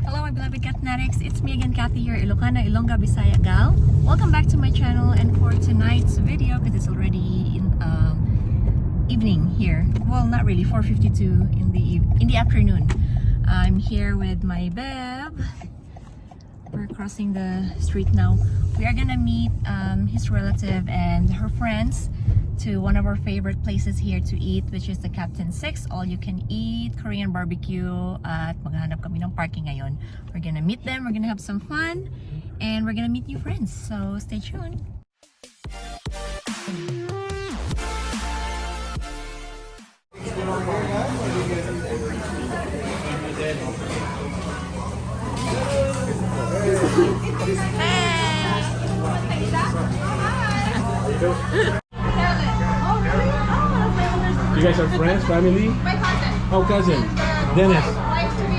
Hello my beloved Catnetics, it's me again Cathy here, Ilocana, Ilongga, Bisaya gal. Welcome back to my channel, and for tonight's video, because it's already in evening here, well not really, 4:52 in the afternoon. I'm here with my babe. We're crossing the street now. We are gonna meet his relative and her friends to one of our favorite places here to eat, which is the Captain 6 all-you-can-eat Korean barbecue. At maghahanap kami ng parking ngayon. We're gonna meet them, we're gonna have some fun, and we're gonna meet new friends. So stay tuned. You guys are friends, family? My cousin. Oh, cousin. Dennis. Wife to be.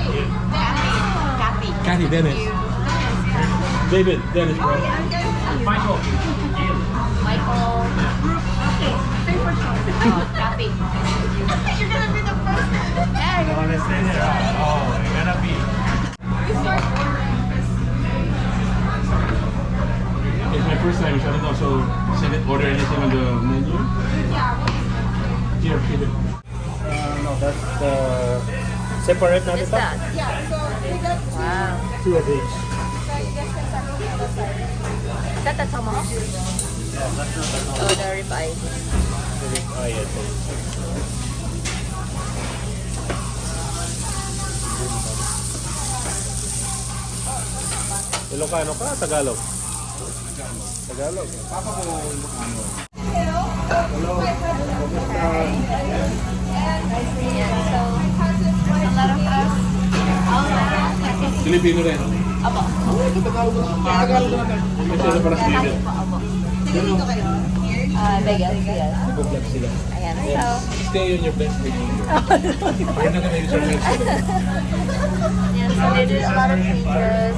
Kathy. Kathy, Dennis. David, Dennis, bro. Michael. Michael. Okay. Say for sure. Kathy. You're gonna be the first. Hey. No, let's stay there. Oh, you're gonna be. We start ordering. It's my first time, so I don't know. So, order anything on the menu? Yeah. Here, keep it. No, that's separate na Is ito. that? Yeah. So we got Wow. Two of each. so you guys can start on the other side. Is that the tomahawk? Oh, the ribeye. Yes. Ilocano ka? Tagalog? Tagalog. Papa ko Ilocano. Hello. Yeah, so a lot of us. Filipino rin. Apo. Tagalog natin. Kasi ano para sa David? Apo. Dito kayo. Vegas, yes. Nag-vlog sila. Ayan, so Stay on your best behavior. Pakita ka na yung service. yeah, so they did a lot of features.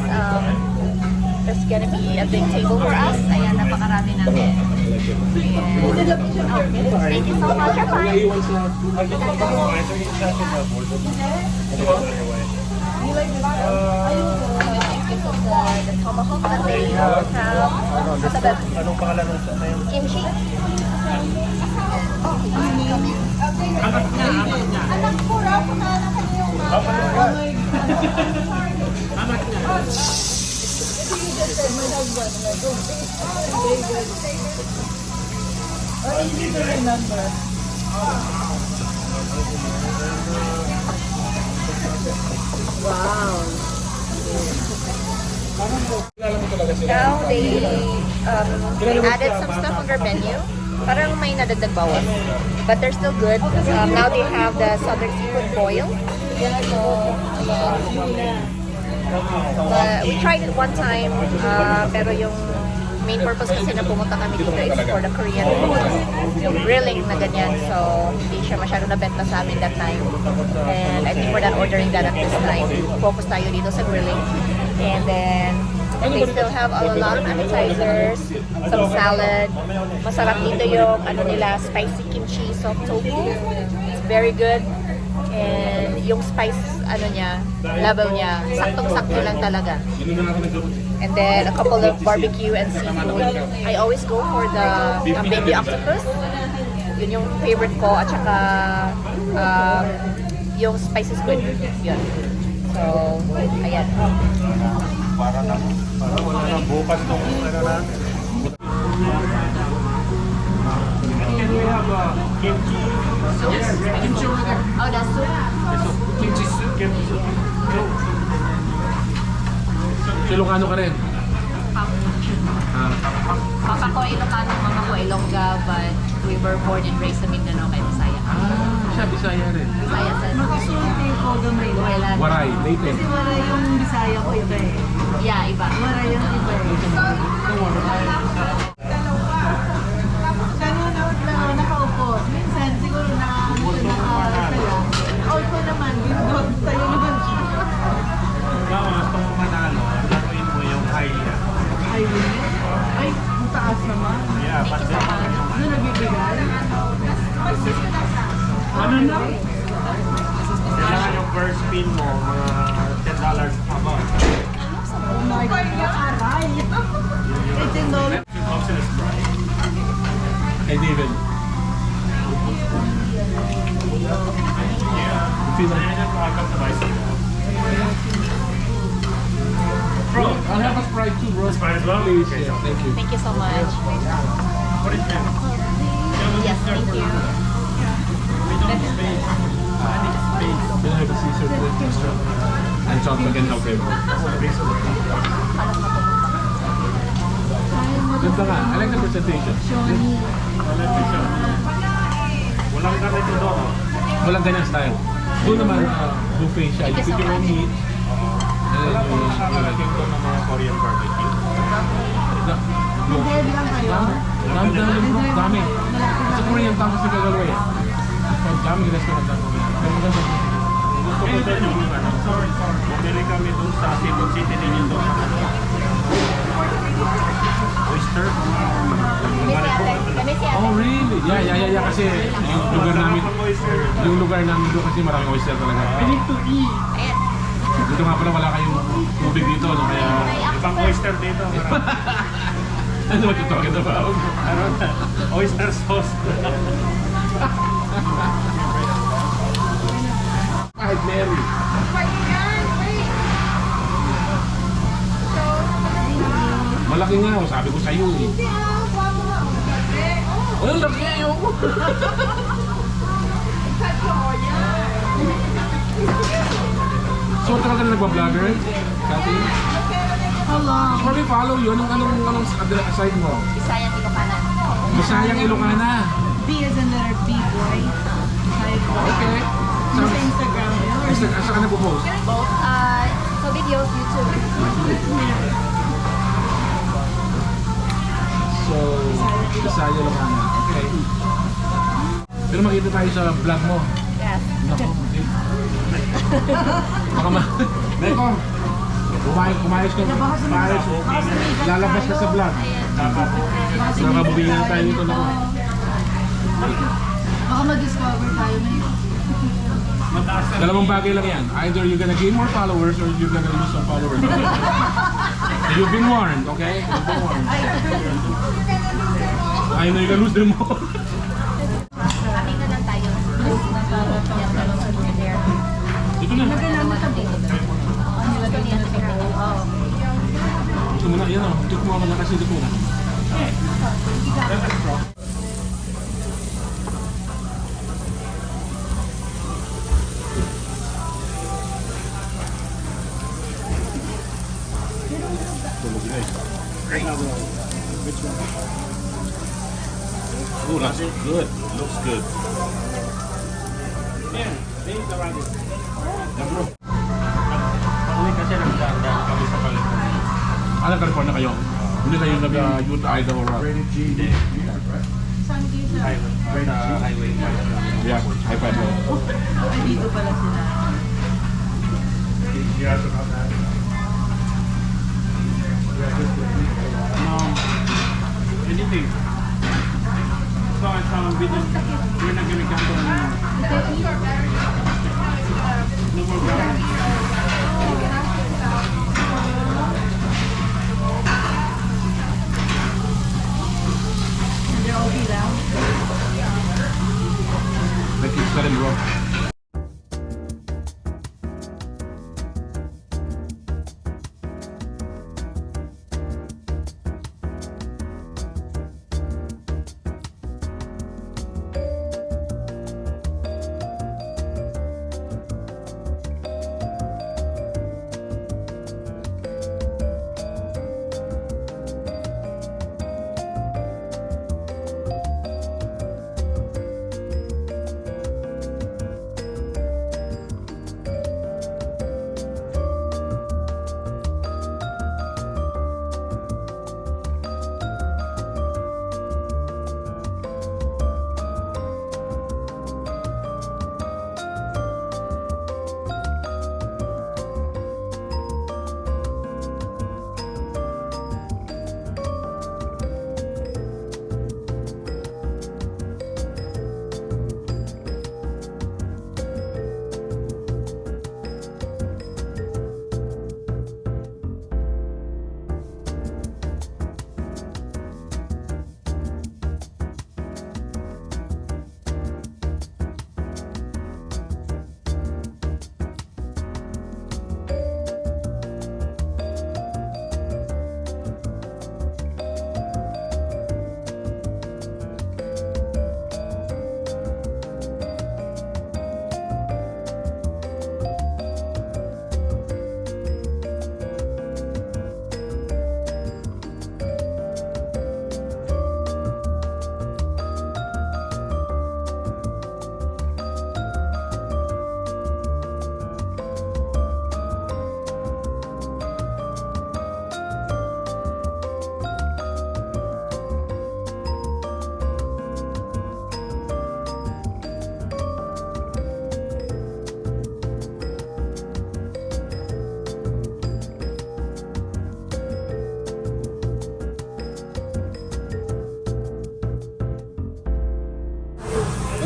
There's gonna be a big table for us. Ayan, napakarami namin. Thank you so much. You're fine. Naiiwan sa... The tomahawk that they have. What's the best? Anong pangalan ng sa yung Kimchi? Anak ko raw, pangalan ka niyo yung mama. My husband, like, oh, easy to remember. Wow. Now they added some stuff on their menu. Parang may nadagdag bawas. But they're still good. Now they have the southern seafood boil. We tried it one time, pero yung main purpose kasi na pumunta kami dito is for the Korean food, yung grilling na ganyan, so hindi siya masyado nabenta sa amin that time, and I think we're not ordering that at this time. Focus tayo dito sa grilling, and then they still have a lot of appetizers, some salad. Masarap dito yung ano nila, spicy kimchi soft tofu. It's very good. And yung spice ano niya, level niya, saktong-sakto lang talaga. And then a couple of barbecue and seafood. I always go for the baby octopus. Yun yung favorite ko, at saka yung spicy squid. Yun. So, ayan. para wala na bukas nung ano natin. Can we have kimchi? Kimchi over there. Oh, that's soup? Kimchi soup. Kimchi soup. Ilocano ka rin? Papa ko Ilocano, mama ko Ilongga, but we were born and raised sa Mindanao kay Bisaya. Siya, Bisaya rin. Bisaya sa Magkasunti ko gamay ko. Waray, native. Kasi wala yung Bisaya ko iba eh. Yeah, iba. Wala yung iba eh. Nanonood lang ako, nakaupo. Minsan siguro nakasaya. O ito naman, ginagawa tayo naman siya. Ikaw, gusto mo manalo, laruin mo yung high yan. Ay, ay, ang taas naman. Yeah, but then, Ano nagbibigay? ano na? Kailangan yung first spin mo, mga $10 above. Kay David. Bro, I'll have a Sprite too, bro. Sprite as well? Please, Okay. yeah, thank you. Thank you so much. What is that? Yes, thank you. Can I have a Caesar please? And chocolate and no flavor. Ganda nga. I like the presentation. Walang ganito doon. Walang ganyan style. Doon naman buffet siya. You Thank you pick so your own much. meat. Wala po nakakalagay doon ng mga Korean barbecue. Dead lang kayo. Dami bro. Dami. Sa Korean tapos sa Killabyte eh. Dami restaurant lang. Gusto ko doon yung ano. Bumili kami doon sa Cebu City ninyo doon. Oyster. Kami si Ate. Oh really? Yeah. Kasi yung lugar namin, yung lugar namin doon kasi maraming oyster talaga. Ayan. Dito nga pala wala kayong tubig dito, no? Kaya... Ibang oyster dito. Ano ba ito talking about? Ano? Oyster sauce. Kahit Mary. Malaki nga, oh, sabi ko sa'yo eh. Oh, yung laki ayoko. So, talaga na nagpa-vlogger? Kati? Hello. Probably follow yun. Anong aside mo? Bisayang Ilocana. Bisayang Ilocana. B as in letter B, boy. Okay. Sa Instagram. Asa ka na po-post? Both, so videos, YouTube. So, Bisayang Ilocana. Okay. Pero makita tayo sa vlog mo. Yes. Nako, okay. Baka Beko, kumayos ka. Lalabas ka sa vlog. Nakabubingan tayo nito. Nako. Baka mag-discover tayo na yun. Dalawang bagay lang yan. Either you're gonna gain more followers or you're gonna lose some followers. So you've been warned, okay? You've been warned. I know you're gonna lose them all. Ating na lang tayo. Ito na. Ito mo na, yan o. Ito mo na kasi ito mo na. Oh, that's good. Looks good. Yeah, things around it. Yeah, bro. Pauwi kasi nagdaan kami sa California. California kayo? Hindi kayo nag-youth idol or what? Hindi. Highway. Sa highway. Yeah, high five mo. Ay, dito pala sila. No. Anything. So I saw a video. We're not gonna come to no more ground. They're okay lang. Nag-kiss ka rin bro.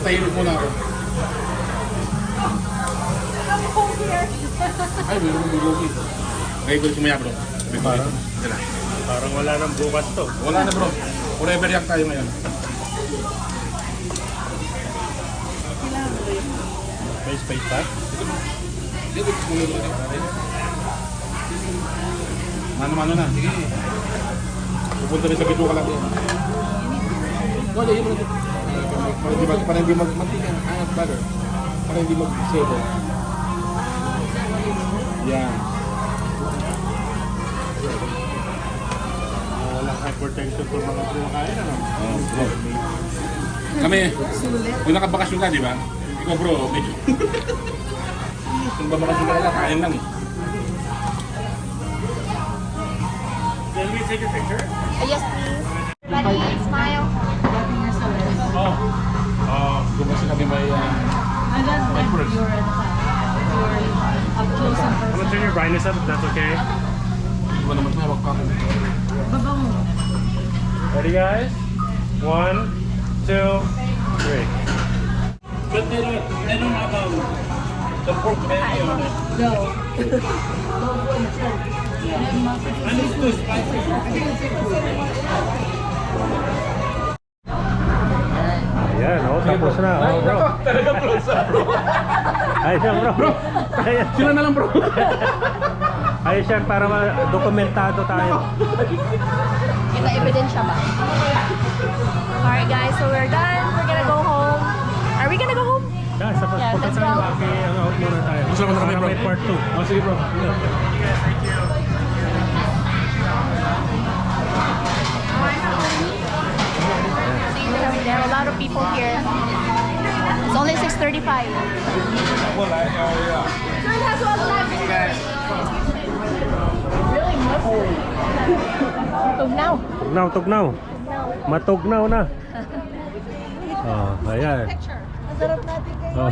Tahimik muna ako. Ay, may lugi. Ngayon ko sumaya bro. Parang wala nang bukas to. Wala na bro. Forever yak tayo ngayon. May space pa? Dito, kumulo na. Mano-mano na. Sige. Pupunta rin sa bituka lang yan. Wala yun. Para hindi mag-mantikan. Butter. Para hindi mag-sebo. Yan. Walang hypertension for mga kumakain, ano? Bro. Kami, kung nakabakasyon ka, di ba? Ikaw bro, medyo. Kung babakasyon ka lang, kain lang. Can we take a picture? Yes, please. Ready? Smile. Kung kasi kami may... And then Like your first. your up close and I'm gonna turn your brightness up if that's okay. Hindi ba naman tumawag ka? baba mo. Ready, guys? 1, 2, 3. But they don't have the pork belly on it. No. And it's too spicy. Ayan, oh, tapos na. Oh, bro. Talaga bro, bro. Ayos yan, bro. Ayos. Sila na lang bro. Ayos yan para dokumentado tayo. Kita ebidensya ba? Alright guys, so we're done. We're gonna go home. Are we gonna go home? Yeah, sa Yeah, let's pagkatapos go. out muna tayo. Gusto mo na kami bro. Para may part 2. Oh, sige bro. There are a lot of people here. It's only 6:35. Tugnaw. Tugnaw. Matugnaw na. Oh, ayan. Masarap natin kayo. Oh.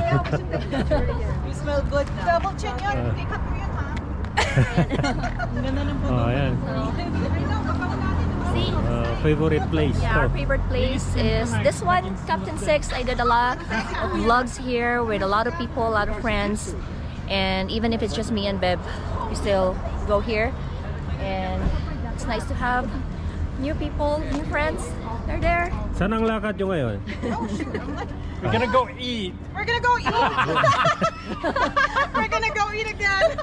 You smell good na. Double chin yun. Hindi cut mo yun ha. Ang ganda ng puto. Oh, ayan. See? Favorite place Yeah, our to. favorite place is this one, Captain 6. I did a lot of vlogs here with a lot of people, a lot of friends. And even if it's just me and Beb, we still go here. And it's nice to have new people, new friends. They're there. Saan ang lakad nyo ngayon? We're gonna go eat. We're gonna go eat. We're gonna go eat again.